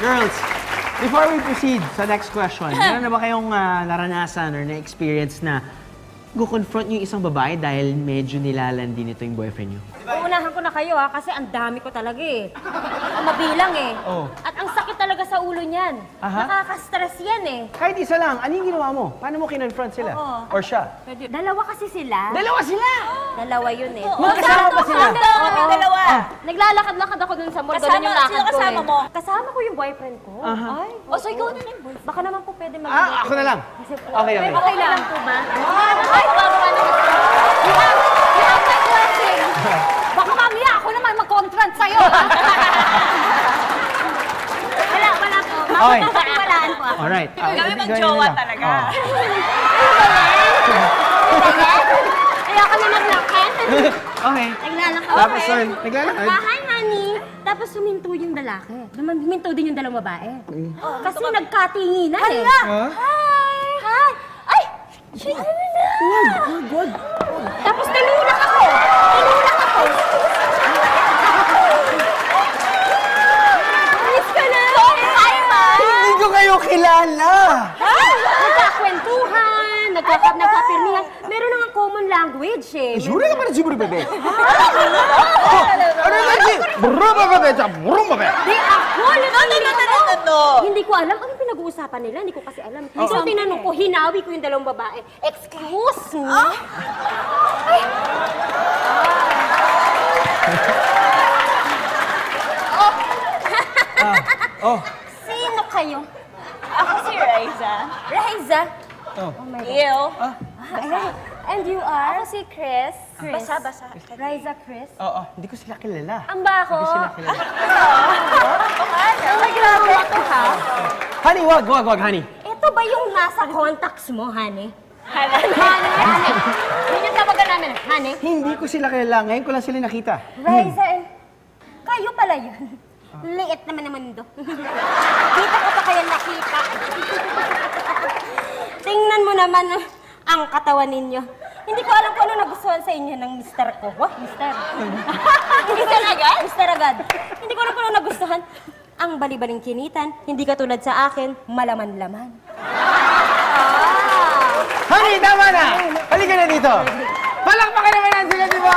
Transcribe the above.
Girls, before we proceed sa next question, meron na ba kayong naranasan or na-experience na go-confront yung isang babae dahil medyo nilalandi nito yung boyfriend nyo? Uunahan ko na kayo kasi ang dami ko talaga eh. Ang mabilang eh. Oh. At ang sakit talaga sa ulo niyan. Aha. Nakaka-stress yan eh. Kahit isa lang, ano yung ginawa mo? Paano mo kinonfront sila? Oo. Or siya? Dalawa kasi sila. Dalawa sila! Dalawa yun eh. Magkasama ba sila? Oo. Dalawa. Naglalakad-lakad ako dun sa mall. Kasama- Ganun yung lakad sino ko kasama eh. mo? Kasama ko yung boyfriend ko. Aha. Ay. So ikaw na yung boyfriend. Baka naman po pwede mag- Ako na lang. Kasi po, Okay, okay. Okay lang po ba? Ay, baka naman. You have my blessing. Baka mamaya ako naman mag-confront sa'yo. Wala po. Okay. Walaan po ako. Alright. Kami mag-jowa talaga. Ayoko na maglakad. Okay. Naglalakad. Tapos yun, naglalakad? Hi, honey. Tapos huminto yung lalaki. Huminto din yung dalawang babae. Kasi nagkatinginan eh. Huh? Hi! Ay! Ano na? Good. Tapos tinulak ako. Miss ka na. Hi, ma. Hindi ko kayo kilala! Nagkakwentuhan, nagkapirmihan. Meron nga common language eh. Sure ka pa na siguro, bebe? Ano na si? Bro, bebe! Bro, bebe! Di ako! No. Hindi ko alam. Anong pinag-uusapan nila? Hindi ko kasi alam. So, tinanong ko, hinawi ko yung dalawang babae. Excuse me? Oh. Sino kayo? Ako si Riza. Raisa? Oh. Ew. And you are? Ako si Chris. Chris. Basa. Raisa Chris? Oo, hindi ko sila kilala. Ang ba ako? Hindi ko sila kilala. Ay, grabe ito ha. Honey, wag, honey. Ito ba yung nasa contacts mo, honey? Hanan. Honey? Yun yung tawagan namin, honey? Hindi ko sila kilala. Ngayon ko lang sila nakita. Raisa, kayo pala yun. Liit naman do. Dito ko pa kaya nakita. Tingnan mo naman ang katawan ninyo. Hindi ko alam kung ano nagustuhan sa inyo ng mister ko. Wah, mister. Mister agad? Mister agad. Hindi ko alam kung ano nagustuhan. Ang balibaling kinitan, hindi katulad sa akin, malaman-laman. Honey, tama na! Halika na dito! Palakpakan naman yan sila, di ba?